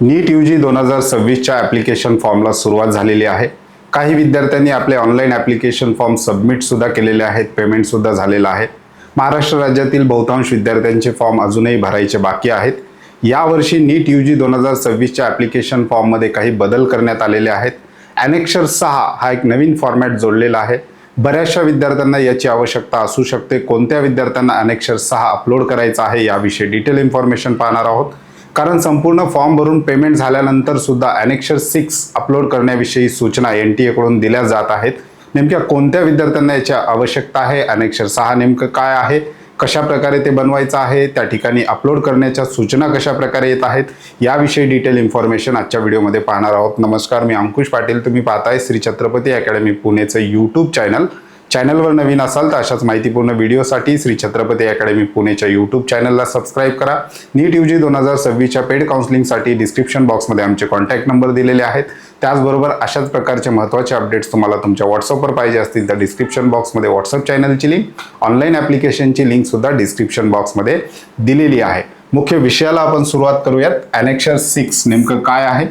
नीट UG 2026च्या application फॉर्मला सुरुवात झालेली आहे. काही विद्यार्थ्यांनी आपले ऑनलाईन ॲप्लिकेशन फॉर्म सबमिट सुद्धा केलेले आहेत, पेमेंट सुद्धा झालेलं आहे. महाराष्ट्र राज्यातील बहुतांश विद्यार्थ्यांचे फॉर्म अजूनही भरायचे बाकी आहेत. यावर्षी नीट यूजी 2026च्या ॲप्लिकेशन फॉर्ममध्ये काही बदल करण्यात आलेले आहेत. ॲनेक्सर 6 हा एक नवीन फॉर्मॅट जोडलेला आहे. बऱ्याचशा विद्यार्थ्यांना याची आवश्यकता असू शकते. कोणत्या विद्यार्थ्यांना ॲनेक्सर 6 अपलोड करायचा आहे याविषयी डिटेल इन्फॉर्मेशन पाहणार आहोत. कारण संपूर्ण फॉर्म भरून पेमेंट झाल्यानंतर सुद्धा ॲनेक्सर 6 अपलोड करण्याविषयी सूचना NTA कडून दिल्या जात आहेत. नेमक्या कोणत्या विद्यार्थ्यांना याची आवश्यकता आहे, ॲनेक्सर 6 नेमकं काय आहे, कशा प्रकारे ते बनवायचं आहे, त्या ठिकाणी अपलोड करण्याच्या सूचना कशा प्रकारे येत आहेत, याविषयी डिटेल इन्फॉर्मेशन आजच्या व्हिडिओमध्ये पाहणार आहोत. नमस्कार, मी अंकुश पाटील. तुम्ही पाहताय श्री छत्रपती अकॅडमी पुणेचं यूट्यूब चॅनल. चॅनलवर नवीन असाल तर अशाच माहितीपूर्ण व्हिडिओसाठी श्री छत्रपती अकॅडमी पुणेच्या यूट्यूब चॅनलला सबस्क्राईब करा. नीट यूजी 2026च्या पेड काउन्सिलिंगसाठी डिस्क्रिप्शन बॉक्समध्ये आमचे कॉन्टॅक्ट नंबर दिलेले आहेत. त्याचबरोबर अशाच प्रकारचे महत्त्वाचे अपडेट्स तुम्हाला तुमच्या व्हॉट्सअपवर पाहिजे असतील तर डिस्क्रिप्शन बॉक्समध्ये व्हॉट्सअप चॅनलची लिंक, ऑनलाईन ॲप्लिकेशनची लिंकसुद्धा डिस्क्रिप्शन बॉक्समध्ये दिलेली आहे. मुख्य विषयाला आपण सुरुवात करूयात. ॲनेक्सर 6 नेमकं काय आहे,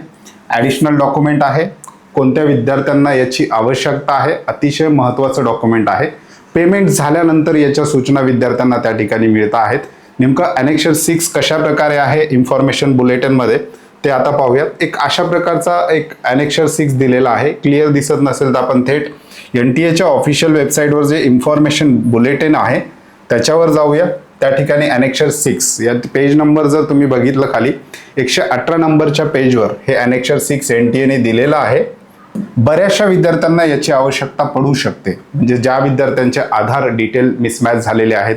ॲडिशनल डॉक्युमेंट आहे, कोणत्या विद्यार्थ्यांना याची आवश्यकता आहे, अतिशय महत्त्वाचं डॉक्युमेंट आहे. पेमेंट झाल्यानंतर याच्या सूचना विद्यार्थ्यांना त्या ठिकाणी मिळत आहेत. नेमकं ॲनेक्सर 6 कशा प्रकारे आहे इन्फॉर्मेशन बुलेटिनमध्ये ते आता पाहूयात. एक अशा प्रकारचा एक ॲनेक्सर 6 दिलेला आहे. क्लिअर दिसत नसेल तर आपण थेट NTAच्या ऑफिशियल वेबसाईटवर जे इन्फॉर्मेशन बुलेटिन आहे त्याच्यावर जाऊया. त्या ठिकाणी ॲनेक्सर 6 या पेज नंबर जर तुम्ही बघितलं खाली 118 नंबरच्या पेजवर हे ॲनेक्सर 6 NTAने दिलेलं आहे. बऱ्याचशा विद्यार्थ्यांना याची आवश्यकता पडू शकते. म्हणजे ज्या विद्यार्थ्यांचे आधार डिटेल मिसमॅच झालेले आहेत,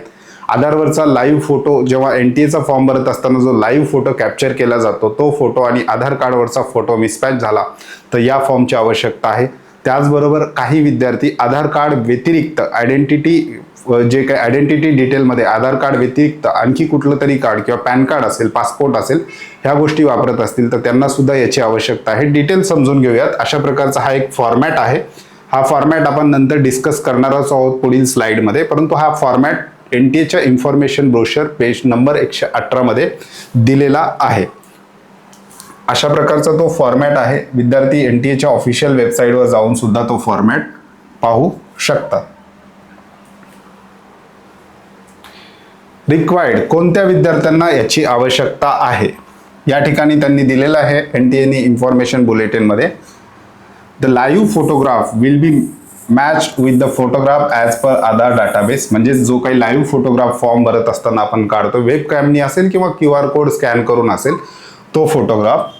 आधारवरचा लाईव्ह फोटो जेव्हा NTAचा फॉर्म भरत असताना जो लाईव्ह फोटो कॅप्चर केला जातो तो फोटो आणि आधार कार्डवरचा फोटो मिसमॅच झाला तर या फॉर्मची आवश्यकता आहे. त्याचबरोबर काही विद्यार्थी आधार कार्ड व्यतिरिक्त आयडेंटिटी जे काही आयडेंटिटी डिटेलमध्ये आधार कार्ड व्यतिरिक्त आणखी कुठलं तरी कार्ड किंवा पॅन कार्ड असेल, पासपोर्ट असेल, ह्या गोष्टी वापरत असतील तर त्यांना सुद्धा याची आवश्यकता आहे. डिटेल समजून घेऊयात. अशा प्रकारचा हा एक फॉर्मॅट आहे. हा फॉर्मॅट आपण नंतर डिस्कस करणारच आहोत पुढील स्लाइडमध्ये, परंतु हा फॉर्मॅट NTAच्या इन्फॉर्मेशन ब्रोशर पेज नंबर 118 मध्ये दिलेला आहे. अशा प्रकारचा तो फॉर्मॅट आहे. विद्यार्थी NTAच्या ऑफिशियल वेबसाईटवर जाऊन सुद्धा तो फॉर्मॅट पाहू शकतात. रिक्वायर्ड कोणत्या विद्यार्थ्यांना याची आवश्यकता आहे या ठिकाणी त्यांनी दिलेलं आहे NTAने इन्फॉर्मेशन बुलेटिनमध्ये. The live photograph will be match with the photograph as per Aadhaar database. म्हणजे जो काही लाईव्ह फोटोग्राफ फॉर्म भरत असताना आपण काढतो, वेब कॅमनी असेल किंवा QR कोड स्कॅन करून असेल तो photograph.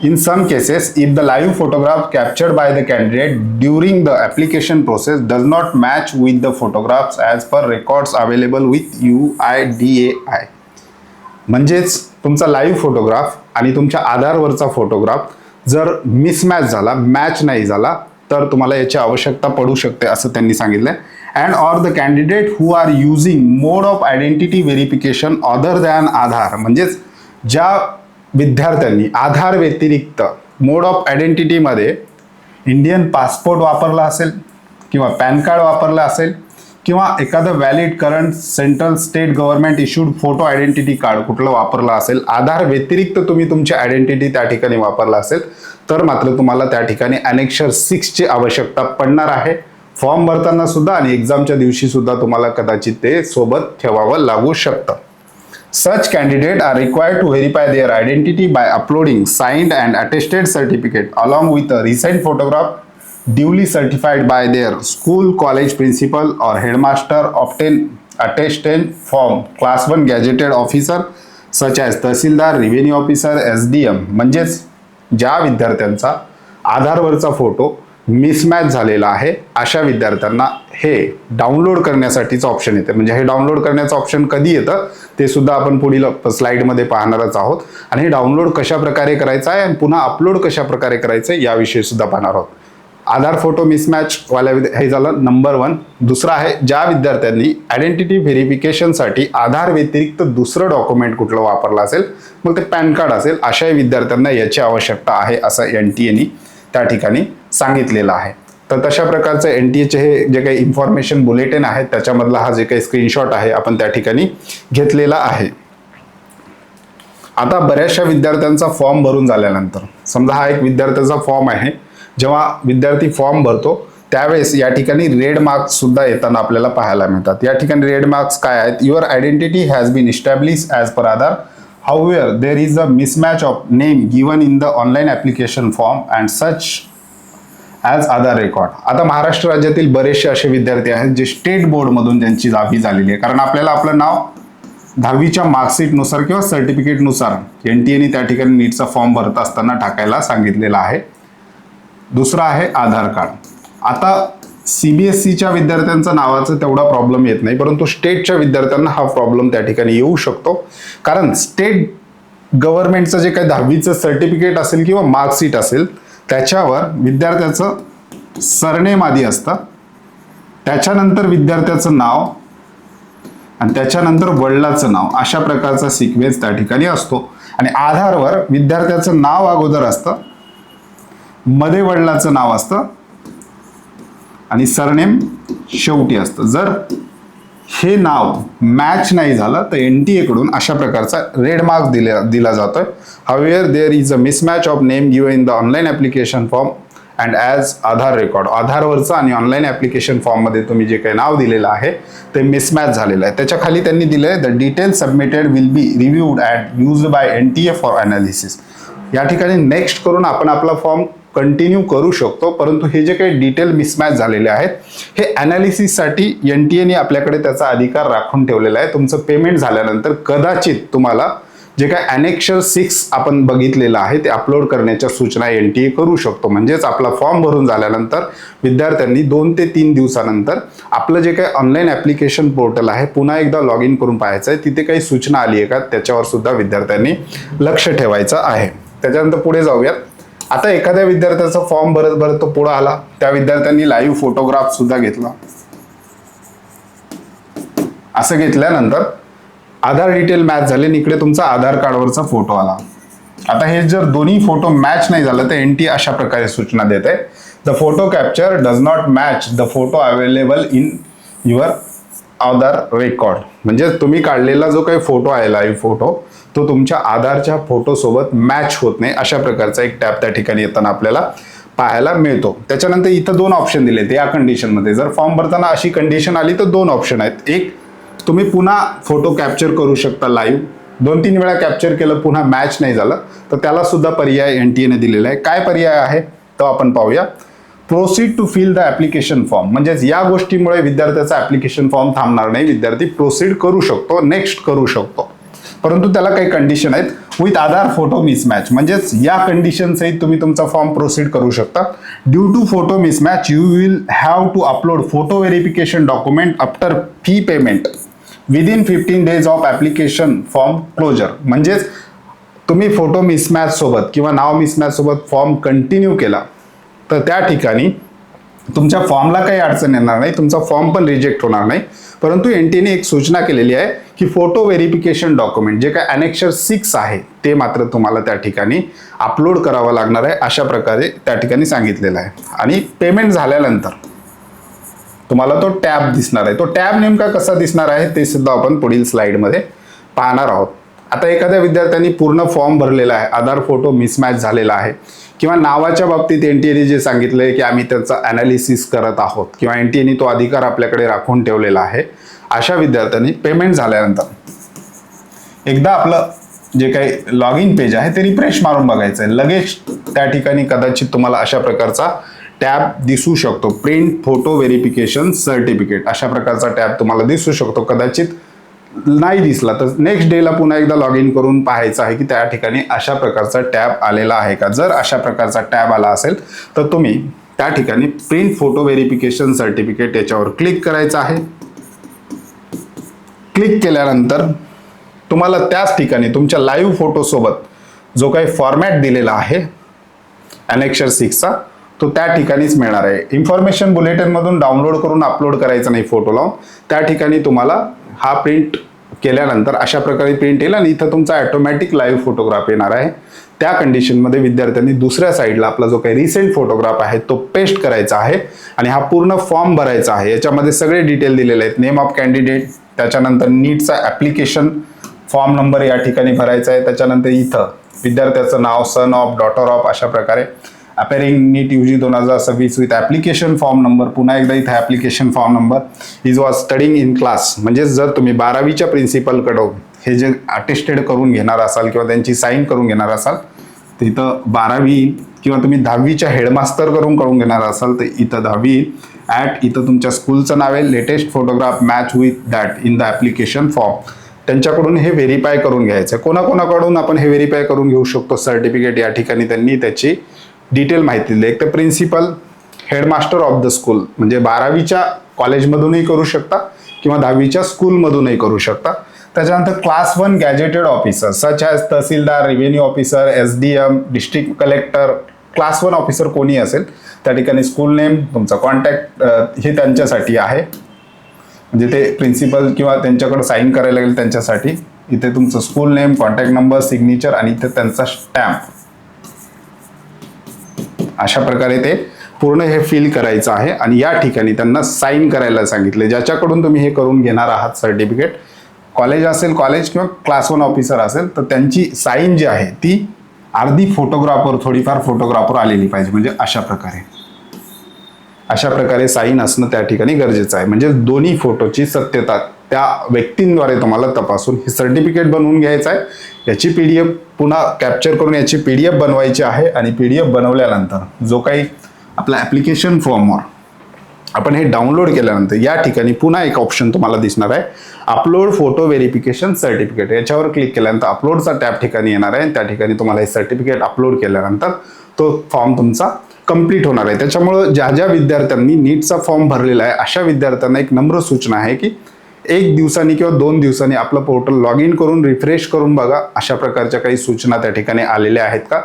In some cases, if the live photograph captured by the candidate during the application process does not match with the photographs as per records available with UIDAI. म्हणजेच तुमचा live photograph आणि तुमच्या आधारवरचा photograph जर mismatch झाला, match नाही झाला तर तुम्हाला याची आवश्यकता पडू शकते असं त्यांनी सांगितलंय. And or the candidate who are using mode of identity verification other than Aadhaar. म्हणजेच ज्या विद्यार्थ्यांनी आधार व्यतिरिक्त मोड ऑफ आयडेंटिटीमध्ये इंडियन पासपोर्ट वापरला असेल किंवा पॅन कार्ड वापरला असेल किंवा एखादं valid current central state government issued photo identity card कुठलं वापरलं असेल, आधार व्यतिरिक्त तुम्ही तुमची आयडेंटिटी त्या ठिकाणी वापरला असेल तर मात्र तुम्हाला त्या ठिकाणी ॲनेक्सर 6 ची आवश्यकता पडणार आहे. फॉर्म भरताना सुद्धा आणि एक्झामच्या दिवशी सुद्धा तुम्हाला कदाचित ते सोबत ठेवावं लागू शकतं. Such candidates are required to verify their identity by uploading signed and attested certificate along with a recent photograph duly certified by their school, college principal or headmaster, obtain attestation from class 1 gazetted officer such as tehsildar, revenue officer, SDM. म्हणजेच ज्या विद्यार्थ्यांचा आधारवरचा photo mismatch झालेला आहे अशा विद्यार्थ्यांना हे download करण्यासाठीचं option येते. म्हणजे हे डाउनलोड करण्याचं ऑप्शन कधी येतं ते सुद्धा आपण पुढील स्लाइडमध्ये पाहणारच आहोत. आणि हे डाउनलोड कशा प्रकारे करायचं आहे आणि पुन्हा अपलोड कशा प्रकारे करायचं आहे याविषयी सुद्धा पाहणार आहोत. आधार फोटो मिसमॅच वाल्या हे झालं नंबर 1. दुसरं आहे ज्या विद्यार्थ्यांनी आयडेंटिटी व्हेरिफिकेशनसाठी आधार व्यतिरिक्त दुसरं डॉक्युमेंट कुठलं वापरलं असेल, मग ते पॅन कार्ड असेल, अशाही विद्यार्थ्यांना याची आवश्यकता आहे असं NTAने त्या ठिकाणी सांगितलेलं आहे. तर तशा प्रकारचं NTAचे हे जे काही इन्फॉर्मेशन बुलेटिन आहे त्याच्यामधला हा जे काही स्क्रीनशॉट आहे आपण त्या ठिकाणी घेतलेला आहे. आता बऱ्याचशा विद्यार्थ्यांचा फॉर्म भरून झाल्यानंतर, समजा हा एक विद्यार्थ्याचा फॉर्म आहे, जेव्हा विद्यार्थी फॉर्म भरतो त्यावेळेस या ठिकाणी रेड मार्क्स सुद्धा येताना आपल्याला पाहायला मिळतात. या ठिकाणी रेड मार्क्स काय आहेत? Your identity has been established as per Aadhaar, however there is a mismatch of name given in the online application form and such as Aadhaar record. आता महाराष्ट्र राज्यातील बरेचसे असे विद्यार्थी आहेत जे स्टेट बोर्डमधून ज्यांची 10वी झालेली आहे, कारण आपल्याला आपलं नाव 10वीच्या मार्कशीटनुसार किंवा सर्टिफिकेटनुसार NTA त्या ठिकाणी नीटचा फॉर्म भरत असताना टाकायला सांगितलेला आहे. दुसरा आहे आधार कार्ड. आता CBSEच्या विद्यार्थ्यांचा नावाचा तेवढा प्रॉब्लेम येत नाही, परंतु स्टेटच्या विद्यार्थ्यांना हा प्रॉब्लेम त्या ठिकाणी येऊ शकतो, कारण स्टेट गव्हर्नमेंटचं जे काही 10वीचं सर्टिफिकेट असेल किंवा मार्कशीट असेल त्याच्यावर विद्यार्थ्याचं सरनेम आधी असतं, त्याच्यानंतर विद्यार्थ्याचं नाव आणि त्याच्यानंतर वडिलाचं नाव, अशा प्रकारचा सिक्वेन्स त्या ठिकाणी असतो. आणि आधारवर विद्यार्थ्याचं नाव अगोदर असतं, मध्ये वडिलाचं नाव असतं आणि सरनेम शेवटी असतं. जर हे नाव मॅच नाही झालं तर NTA कडून अशा प्रकारचा रेड मार्क दिला जातोय. However there is a mismatch of name given in the online application form and as Aadhaar record. आधारवरचं आणि ऑनलाईन ऍप्लिकेशन फॉर्म मध्ये तुम्ही जे काही नाव दिलेलं आहे ते मिसमॅच झालेलं आहे. त्याच्या खाली त्यांनी दिलंय the detail submitted will be reviewed and used by NTA for analysis. या ठिकाणी नेक्स्ट करून आपण आपला फॉर्म कंटिन्यू करू शकतो, परंतु हे जे काही डिटेल मिसमॅच झालेले आहेत हे अनालिसिससाठी NTA आपल्याकडे त्याचा अधिकार राखून ठेवलेला आहे. तुमचं पेमेंट झाल्यानंतर कदाचित तुम्हाला जे काय अनेक्षर 6 आपण बघितलेलं आहे ते अपलोड करण्याच्या सूचना NTA करू शकतो. म्हणजेच आपला फॉर्म भरून झाल्यानंतर विद्यार्थ्यांनी 2 ते 3 दिवसानंतर आपलं जे काही ऑनलाईन ऍप्लिकेशन पोर्टल आहे पुन्हा एकदा लॉग इन करून पाहायचं आहे, तिथे काही सूचना आली आहे का त्याच्यावर सुद्धा विद्यार्थ्यांनी लक्ष ठेवायचं आहे. त्याच्यानंतर पुढे जाऊयात. आता एखाद्या विद्यार्थ्याचा फॉर्म भरत तो पुढे आला, त्या विद्यार्थ्यांनी लाईव्ह फोटोग्राफ सुद्धा घेतला. असं घेतल्यानंतर आधार डिटेल मॅच झाले, इकडे तुमचा आधार कार्डवरचा फोटो आला. आता हे जर दोन्ही फोटो मॅच नाही झालं तर NTA अशा प्रकारे सूचना देते, the photo capture does not match the photo available in your Aadhaar record. म्हणजे तुम्ही काढलेला जो काही फोटो आहे लाईव्ह फोटो तो तुमच्या आधारच्या फोटो सोबत मॅच होत नाही, अशा प्रकारचा एक टॅब त्या ठिकाणी येताना आपल्याला पाहायला मिळतो. त्याच्यानंतर इथं 2 ऑप्शन दिलेत या कंडिशनमध्ये. जर फॉर्म भरताना अशी कंडिशन आली तर 2 ऑप्शन आहेत. एक, तुम्ही पुन्हा फोटो कॅप्चर करू शकता लाईव्ह, 2-3 वेळा कॅप्चर केलं पुन्हा मॅच नाही झालं तर त्याला सुद्धा पर्याय NTA दिलेला आहे. काय पर्याय आहे तो आपण पाहूया. Proceed to fill the application form. म्हणजेच या गोष्टीमुळे विद्यार्थ्याचा ऍप्लिकेशन फॉर्म थांबणार नाही, विद्यार्थी प्रोसीड करू शकतो, नेक्स्ट करू शकतो. परंतु त्याला काही कंडिशन आहेत. विथ आधार फोटो मिसमॅच, म्हणजेच या कंडिशन सहित तुम्ही तुमचा फॉर्म प्रोसीड करू शकता. Due to photo mismatch you will have to upload photo verification document after fee payment within 15 days of application form closure. म्हणजेच तुम्ही फोटो मिसमॅच सोबत किंवा नाव मिसमॅच सोबत फॉर्म कंटिन्यू केला तर त्या ठिकाणी तुमच्या फॉर्मला काही अडचण येणार नाही, तुमचा फॉर्म पण रिजेक्ट होणार नाही. परंतु NTA एक सूचना केलेली आहे की फोटो व्हेरिफिकेशन डॉक्युमेंट जे काय अनेक्षर 6 आहे ते मात्र तुम्हाला त्या ठिकाणी अपलोड करावं लागणार आहे, अशा प्रकारे त्या ठिकाणी सांगितलेलं आहे. आणि पेमेंट झाल्यानंतर तुम्हाला तो टॅब दिसणार आहे. तो टॅब नेमका कसा दिसणार आहे ते सुद्धा आपण पुढील स्लाइडमध्ये पाहणार आहोत. आता एखाद्या विद्यार्थ्यांनी पूर्ण फॉर्म भरलेला आहे, आधार फोटो मिसमॅच झालेला आहे किंवा नावाच्या बाबतीत NTA जे सांगितलंय की आम्ही त्याचा अनालिसिस करत आहोत किंवा NTA तो अधिकार आपल्याकडे राखून ठेवलेला आहे, अशा विद्यार्थ्यांनी पेमेंट झाल्यानंतर एकदा आपलं जे काही लॉग इन पेज आहे ते रिफ्रेश मारून बघायचं आहे. लगेच त्या ठिकाणी कदाचित तुम्हाला अशा प्रकारचा टॅब दिसू शकतो, प्रिंट फोटो व्हेरिफिकेशन सर्टिफिकेट अशा प्रकारचा टॅब तुम्हाला दिसू शकतो. कदाचित नाही दिसला तर नेक्स्ट डेला पुन्हा एकदा लॉग इन करून पाहायचं आहे की त्या ठिकाणी अशा प्रकारचा टॅब आलेला आहे का. जर अशा प्रकारचा टॅब आला असेल तर तुम्ही त्या ठिकाणी प्रिंट फोटो व्हेरिफिकेशन सर्टिफिकेट याच्यावर क्लिक करायचं आहे. क्लिक केल्यानंतर तुम्हाला त्याच ठिकाणी तुमच्या लाईव्ह फोटो सोबत जो काही फॉर्मॅट दिलेला आहे अनेक्षर 6चा तो त्या ठिकाणीच मिळणार आहे. इन्फॉर्मेशन बुलेटिन मधून डाउनलोड करून अपलोड करायचा नाही फोटो लावून, त्या ठिकाणी तुम्हाला हा प्रिंट केल्यानंतर अशा प्रकारे प्रिंट येईल आणि इथं तुमचा ऑटोमॅटिक लाईव्ह फोटोग्राफ येणार आहे. त्या कंडिशनमध्ये विद्यार्थ्यांनी दुसऱ्या साईडला आपला जो काही रिसेंट फोटोग्राफ आहे तो पेस्ट करायचा आहे आणि हा पूर्ण फॉर्म भरायचा आहे. याच्यामध्ये सगळे डिटेल दिलेले आहेत, नेम ऑफ कॅन्डिडेट, त्याच्यानंतर नीटचा ऍप्लिकेशन फॉर्म नंबर या ठिकाणी भरायचा आहे. त्याच्यानंतर इथं विद्यार्थ्याचं नाव, सन ऑफ, डॉटर ऑफ, अशा प्रकारे अपेरिंग नीट UG 2026 with application form number. पुन्हा एकदा इथं application form number. Is was studying in class, म्हणजे जर तुम्ही 12वीच्या प्रिन्सिपलकडून हे जे अटेस्टेड करून घेणार असाल किंवा त्यांची साईन करून घेणार असाल तर इथं 12वी, किंवा तुम्ही 10वीच्या हेडमास्टर करून घेणार असाल तर इथं 10वी ॲट, इथं तुमच्या स्कूलचं नाव आहे, latest photograph match with that in the application form. त्यांच्याकडून हे व्हेरीफाय करून घ्यायचं. कोणाकोणाकडून आपण हे व्हेरीफाय करून घेऊ शकतो सर्टिफिकेट, या ठिकाणी त्यांनी त्याची डिटेल माहिती दिली. एक तर principal, headmaster of the school, म्हणजे 12वीच्या कॉलेजमधूनही करू शकता किंवा 10वीच्या स्कूलमधूनही करू शकता. त्याच्यानंतर class 1 gazetted officer such as tehsildar, revenue officer, SDM, district collector, class 1 officer कोणी असेल त्या ठिकाणी स्कूल नेम, तुमचा कॉन्टॅक्ट हे त्यांच्यासाठी आहे, म्हणजे ते प्रिन्सिपल किंवा त्यांच्याकडे साईन करायला लागेल त्यांच्यासाठी. इथे तुमचं school name, contact number, signature आणि इथे त्यांचा स्टॅम्प, अशा प्रकारे ते पूर्ण हे फिल करायचं आहे. आणि या ठिकाणी त्यांना साईन करायला सांगितले. ज्याच्याकडून तुम्ही हे करून घेणार आहात सर्टिफिकेट, कॉलेज असेल कॉलेज किंवा क्लास 1 ऑफिसर असेल, तर त्यांची साईन जी आहे ती अर्धी फोटोग्राफर, थोडीफार फोटोग्राफर आलेली पाहिजे. म्हणजे अशा प्रकारे साईन असणं त्या ठिकाणी गरजेचं आहे. म्हणजे दोन्ही फोटोची सत्यता त्या व्यक्तींद्वारे तुम्हाला तपासून हे सर्टिफिकेट बनवून घ्यायचं आहे. याची PDF पुन्हा कॅप्चर करून याची PDF बनवायची आहे. आणि PDF बनवल्यानंतर जो काही आपला ॲप्लिकेशन फॉर्मवर आपण हे डाउनलोड केल्यानंतर या ठिकाणी पुन्हा एक ऑप्शन तुम्हाला दिसणार आहे, अपलोड फोटो व्हेरिफिकेशन सर्टिफिकेट. याच्यावर क्लिक केल्यानंतर अपलोडचा टॅब ठिकाणी येणार आहे. त्या ठिकाणी तुम्हाला हे सर्टिफिकेट अपलोड केल्यानंतर तो फॉर्म तुमचा कंप्लीट होणार आहे. त्याच्यामुळं ज्या ज्या विद्यार्थ्यांनी नीटचा फॉर्म भरलेला आहे अशा विद्यार्थ्यांना एक नम्र सूचना आहे की 1 दिवसांनी किंवा 2 दिवसांनी आपलं पोर्टल लॉग इन करून रिफ्रेश करून बघा, अशा प्रकारच्या काही सूचना त्या ठिकाणी आलेल्या आहेत का.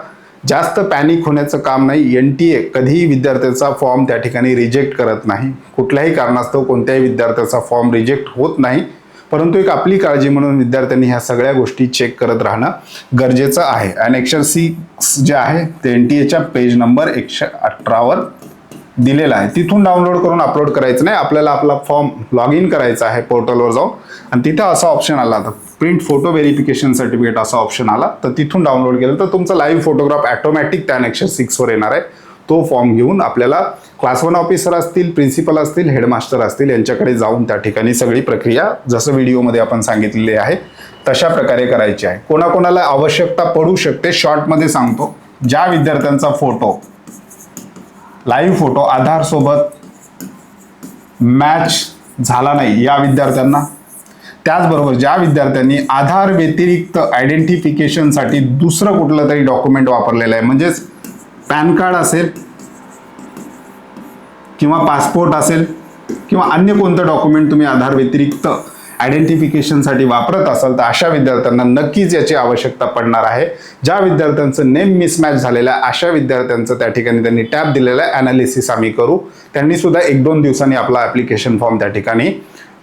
जास्त पॅनिक होण्याचं काम नाही. NTA कधीही विद्यार्थ्याचा फॉर्म त्या ठिकाणी रिजेक्ट करत नाही. कुठल्याही कारणास्तव कोणत्याही विद्यार्थ्याचा फॉर्म रिजेक्ट होत नाही. परंतु एक आपली काळजी म्हणून विद्यार्थ्यांनी ह्या सगळ्या गोष्टी चेक करत राहणं गरजेचं आहे. ॲनेक्शन 6 जे आहे ते NTAच्या पेज नंबर 118वर दिलेला आहे. तिथून डाउनलोड करून अपलोड करायचं नाही. आपल्याला आपला फॉर्म लॉग इन करायचा आहे पोर्टलवर जाऊन, आणि तिथं असा ऑप्शन आला तर प्रिंट फोटो व्हेरिफिकेशन सर्टिफिकेट असा ऑप्शन आला, तर तिथून डाउनलोड केलं तर तुमचा लाईव्ह फोटोग्राफ ऑटोमॅटिक त्या ॲनेक्शन 6वर येणार आहे. तो फॉर्म घेऊन आपल्याला क्लास 1 ऑफिसर असतील, प्रिन्सिपल असतील, हेडमास्टर असतील यांच्याकडे जाऊन त्या ठिकाणी सगळी प्रक्रिया जसं व्हिडिओमध्ये आपण सांगितलेली आहे तशा प्रकारे करायची आहे. कोणाकोणाला आवश्यकता पडू शकते, शॉर्टमध्ये सांगतो. ज्या विद्यार्थ्यांचा फोटो, लाईव्ह फोटो आधार सोबत मॅच झाला नाही या विद्यार्थ्यांना, त्याचबरोबर ज्या विद्यार्थ्यांनी आधार व्यतिरिक्त आयडेंटिफिकेशनसाठी दुसरं कुठलं तरी डॉक्युमेंट वापरलेलं आहे, म्हणजेच पॅन कार्ड असेल किंवा पासपोर्ट असेल किंवा अन्य कोणतं डॉक्युमेंट तुम्ही आधार व्यतिरिक्त आयडेंटिफिकेशनसाठी वापरत असाल तर अशा विद्यार्थ्यांना नक्कीच याची आवश्यकता पडणार आहे. ज्या विद्यार्थ्यांचं नेम मिसमॅच झालेलं आहे अशा विद्यार्थ्यांचं त्या ठिकाणी त्यांनी टॅब दिलेला आहे, ॲनालिसिस आम्ही करू. त्यांनी सुद्धा 1-2 दिवसांनी आपला ॲप्लिकेशन फॉर्म त्या ठिकाणी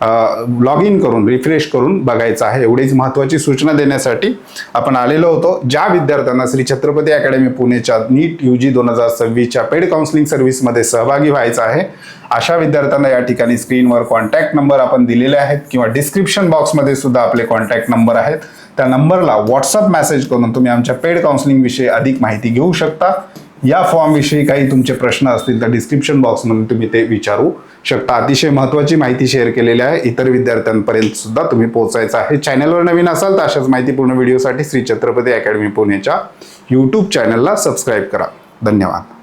लॉग इन करून रिफ्रेश करून बघायचं आहे. एवढीच महत्त्वाची सूचना देण्यासाठी आपण आलेलो होतो. ज्या विद्यार्थ्यांना श्री छत्रपती अकॅडमी पुणेच्या नीट UG 2026च्या पेड काउन्सिलिंग सर्व्हिसमध्ये सहभागी व्हायचं आहे अशा विद्यार्थ्यांना या ठिकाणी स्क्रीनवर कॉन्टॅक्ट नंबर आपण दिलेले आहेत किंवा डिस्क्रिप्शन बॉक्समध्ये सुद्धा आपले कॉन्टॅक्ट नंबर आहेत. त्या नंबरला व्हॉट्सअप मेसेज करून तुम्ही आमच्या पेड काउन्सिलिंग विषयी अधिक माहिती घेऊ शकता. या फॉर्म विषयी काही तुमचे प्रश्न असतील तर डिस्क्रिप्शन बॉक्समध्ये तुम्ही ते विचारू शकता. अतिशय महत्त्वाची माहिती शेअर केलेली आहे. इतर विद्यार्थ्यांपर्यंत सुद्धा तुम्ही पोहोचायचं आहे. चॅनलवर नवीन असाल तर अशाच माहितीपूर्ण व्हिडिओसाठी श्री छत्रपती अकॅडमी पुणेच्या YouTube चॅनलला सबस्क्राईब करा. धन्यवाद.